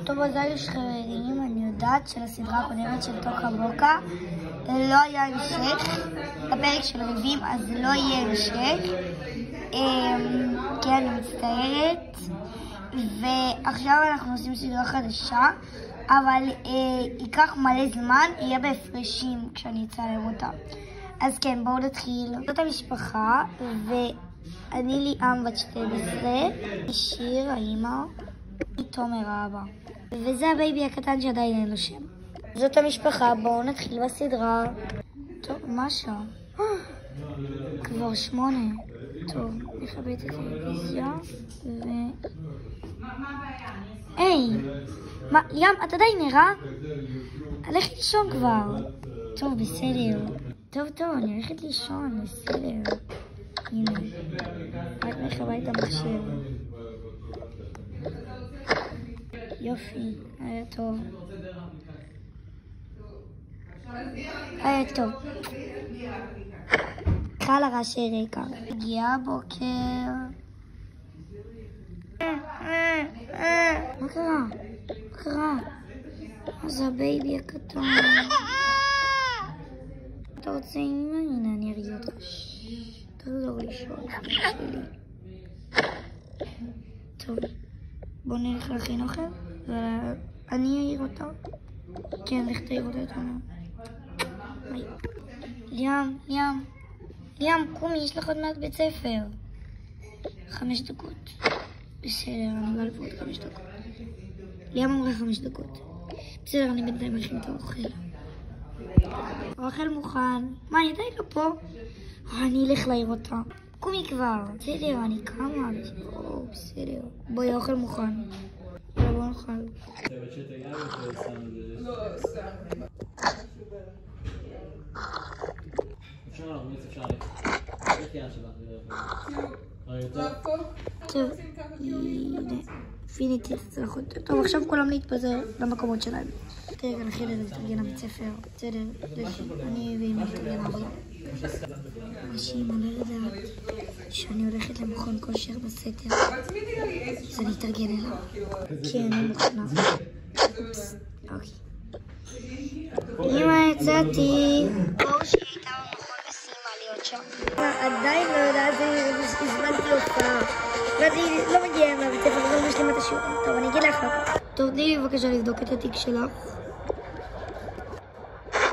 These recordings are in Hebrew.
טוב, אז היו שחררים, אני יודעת שלסדרה הקודמת של תוך הבוקה לא היה המשך, בפרק של רביעים אז לא יהיה המשך, כי אני מצטערת, ועכשיו אנחנו עושים סדרה חדשה, אבל ייקח מלא זמן, יהיה בהפרשים כשאני אצלם אותה. אז כן, בואו נתחיל. זאת המשפחה, ואני ליאם בת 12, שיר האמא, תומר האבא. וזה הבייבי הקטן שעדיין אין לו שם. זאת המשפחה, בואו נתחיל בסדרה. טוב, מה השעה? כבר 8. טוב, נכבה את הטלוויזיה היי! מה, ליאם, אתה די נראה? הלכת לישון כבר. טוב, בסדר. טוב, אני הולכת לישון, בסדר. הנה, רק נכבה את המחשב. יופי, היה טוב. היה טוב. קל הרעשי רקע. הגיעה הבוקר. מה קרה? מה קרה? זה הבייבי הקטן. אתה רוצה עם מה? הנה, אני ארגיע אותך. תחזור לישון. טוב, בוא נלך להכין אוכל ואני אעיר אותה. כן, לך תעיר אותה יותר מאוד. ליאם, קומי, יש לך עוד מעט בית ספר. 5 דקות. בסדר, אני בא לפה עוד 5 דקות. ליאם אמרה 5 דקות. בסדר, אני בינתיים מכין את האוכל. האוכל מוכן. מה, היא עדיין לא פה? אני אלך להעיר אותה. קומי כבר. בסדר, אני קמה. בסדר. בואי, האוכל מוכן. בוא נאכל. טוב, הנה, פיניתי את הצלחות. טוב, עכשיו כולם להתפזר למקומות שלהם. תראה, נכין את לתרגן הבית ספר. בסדר, אני ואמא לתרגן העבודה. אנשים, אני יודעת שאני הולכת למכון כושר בסתר, אז אני אתרגן אליו. כן, אני מוכנה. אוקיי. אמא, יצאתי. ברור שהיא הייתה במכון וסיימה להיות שם. עדיין לא יודעת, הזמנתי אותה. ואני לא מגיעה מהבית ספר, אבל לא משלימה את השיעורים. טוב, אני אגיד לך. טוב, תני לי בבקשה לבדוק את התיק שלך.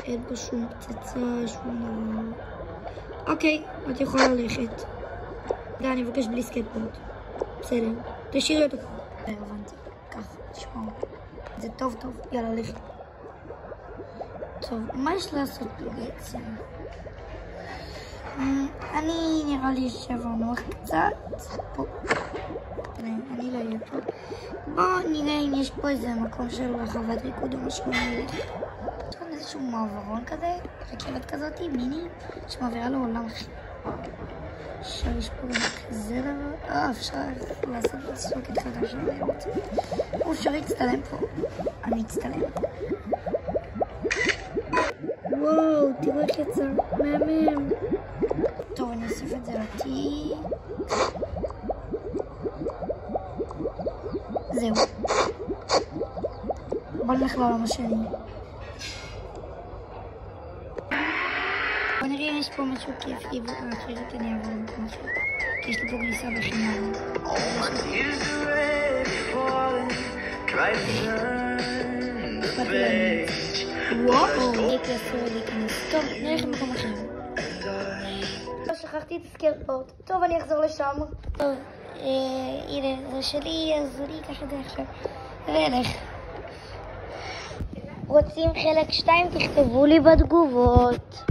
אין פה שום פצצה, שום דבר. אוקיי, את יכולה ללכת. אני מבקש בלי סקייטבורד. בסדר, תשאירי אותו פה. הבנתי, ככה, תשמעו. זה טוב, יאללה, לכי. טוב, מה יש לעשות פה בעצם? אני נראה לי יושב נוח קצת. פה. אני לא אהיה פה. בואו נראה אם יש פה איזה מקום של רחבת ריקוד או משהו. יש כאן איזשהו מעברון כזה, רכבת כזאת, מיני, שמעבירה לעולם אחר. עכשיו יש פה גם כזה דבר. אפשר לעשות סוקת חדשה. אפשר להצטלם פה. אני אצטלם. וואו, תראו איך יצא. מהמם. טוב, אני אוסיף את זה לתיק. זהו. בוא נלך לעולם השני. בוא נראה אם יש פה משהו כיפי ואחרת אני אעבור למקום אחר. כי יש לי פה כניסה בחינם. וואו, דיקי אסור להיכנס. טוב, נלך למקום אחר. שכחתי את הסקייטבורד. טוב, אני אחזור לשם. טוב, הנה, זה שלי, אז אני אקח את זה עכשיו. ואלך. רוצים חלק 2? תכתבו לי בתגובות.